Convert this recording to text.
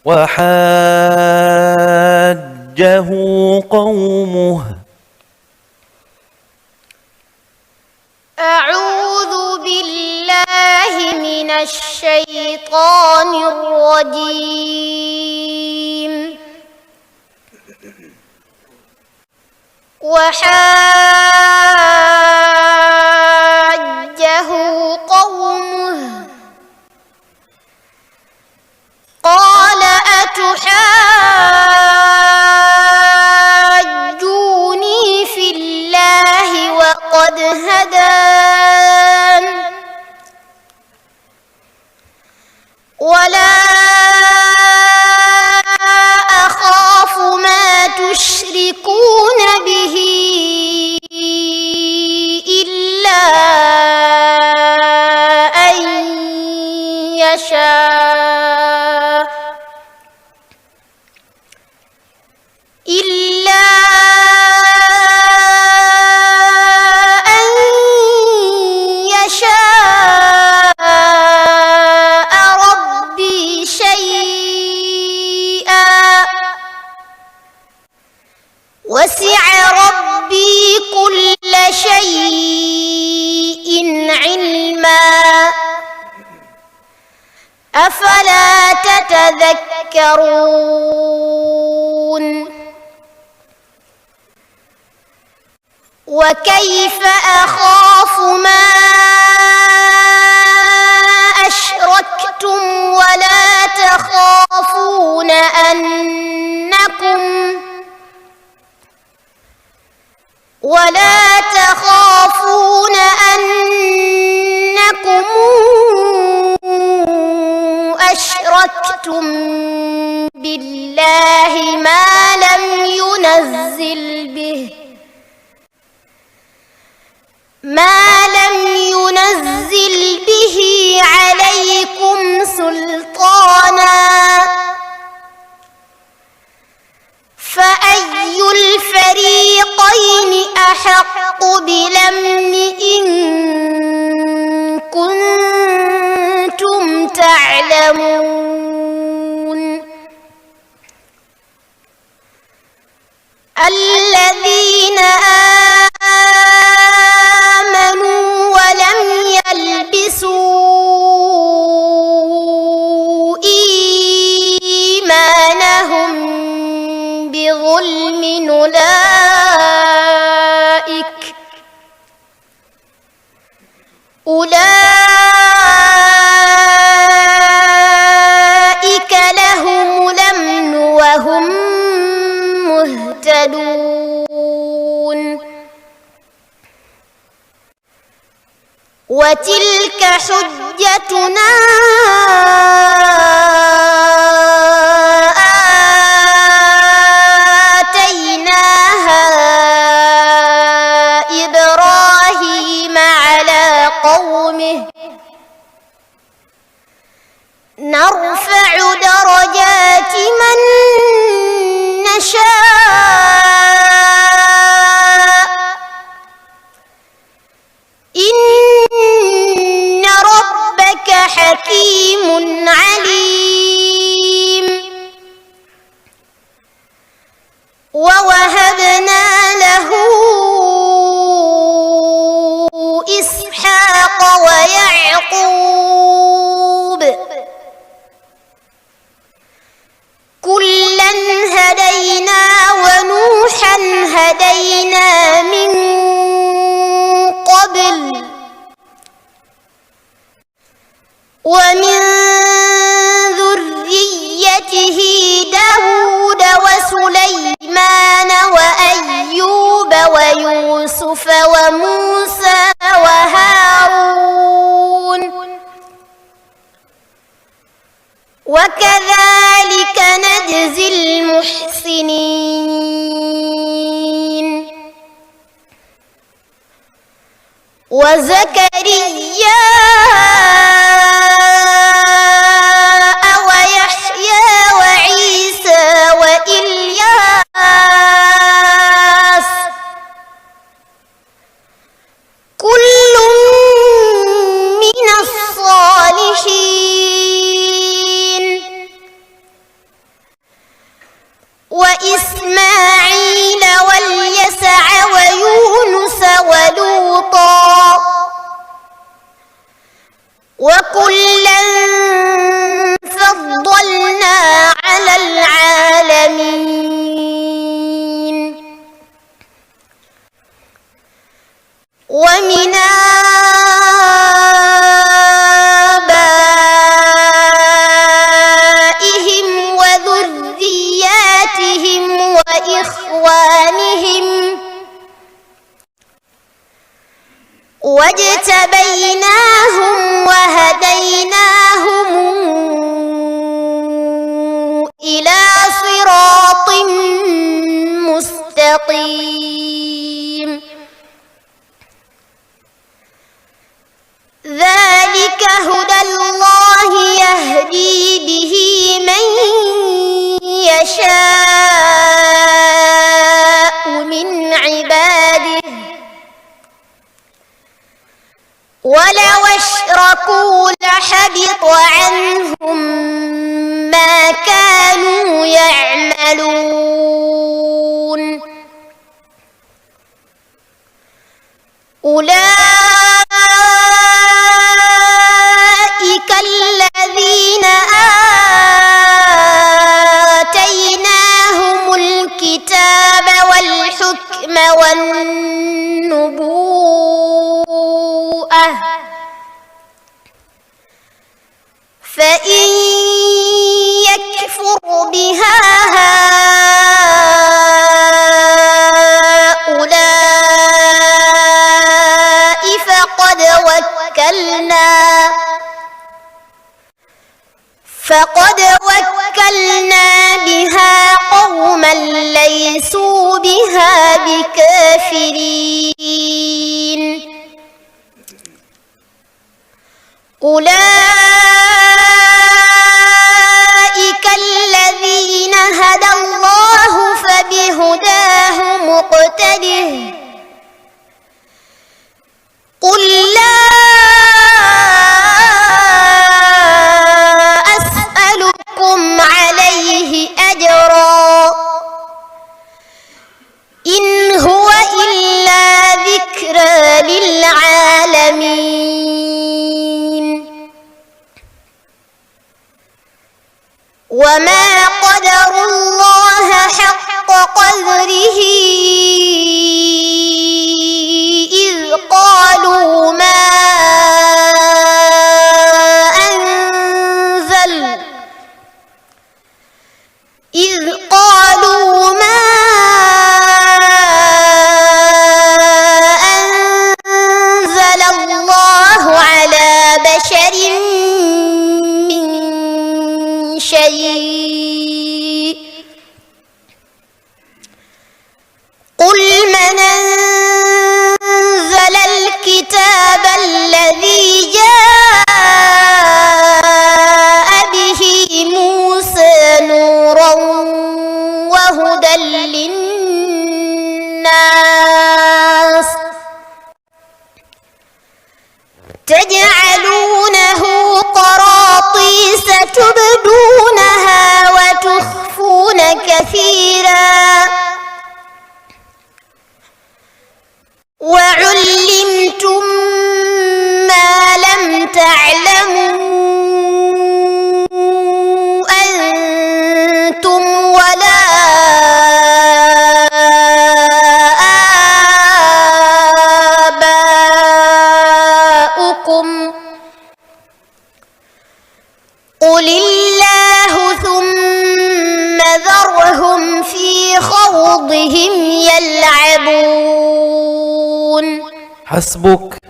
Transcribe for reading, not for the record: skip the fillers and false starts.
وحاجه قومه. أعوذ بالله من الشيطان الرجيم. وحاجه قومه قال أتحاجوني في الله وقد هدان ولا أخاف ما تشركون به إلا أن يشاء ربي شيئا وسع ربي كل شيء علما أفلا تتذكرون. وكيف أخاف ما أشركتم ولا تخافون أنكم أشركتم بالله ما لم ينزل به عليكم سلطانا فأي الفريقين أحق بالأمن إن كنتم تعلمون. الذين آمنوا ولم يلبسوا إيمانهم بظلم أولئك لهم الأمن وهم مهتدون. وتلك حجتنا آتيناها إبراهيم على قومه نرفع درجات من نشاء إن ربك حكيم عليم. ووهبنا له إسحاق ويعقوب كلا هدينا ونوحا هدينا من قبل ومن ذريته داود وسليمان وأيوب ويوسف وموسى وهارون وكذلك نجزي المحسنين. وزكريا ويحيى وعيسى وإلياس كل من الصالحين واجتبيناهم وهديناهم إلى صراط مستقيم ذلك هدى الله يهدي به من يشاء من عباده ولو أشركوا لحبط عنهم ما كانوا يعملون أولئك الذين آتيناهم الكتاب والحكم والنبوءة فإن يكفر بها هؤلاء فقد وكلنا بها قوما ليسوا بها بكافرين أولئك الذين هدى الله فبهداه مقتده قل لا أسألكم عليه أجرا إن هو إلا ذكرى للعالمين وما قدروا الله حق قدره إذ قالوا ما أنزل الله على بشر من شيء قل من أنزل الكتاب الذي جاء به موسى نورا وهدى للناس تجعلونه قراطيس تبدونها وتخفون كثيرا وعلمتم ما لم تعلموا أنتم ولا آباؤكم قل الله ثم ذرهم في خوضهم يلعبون حسبك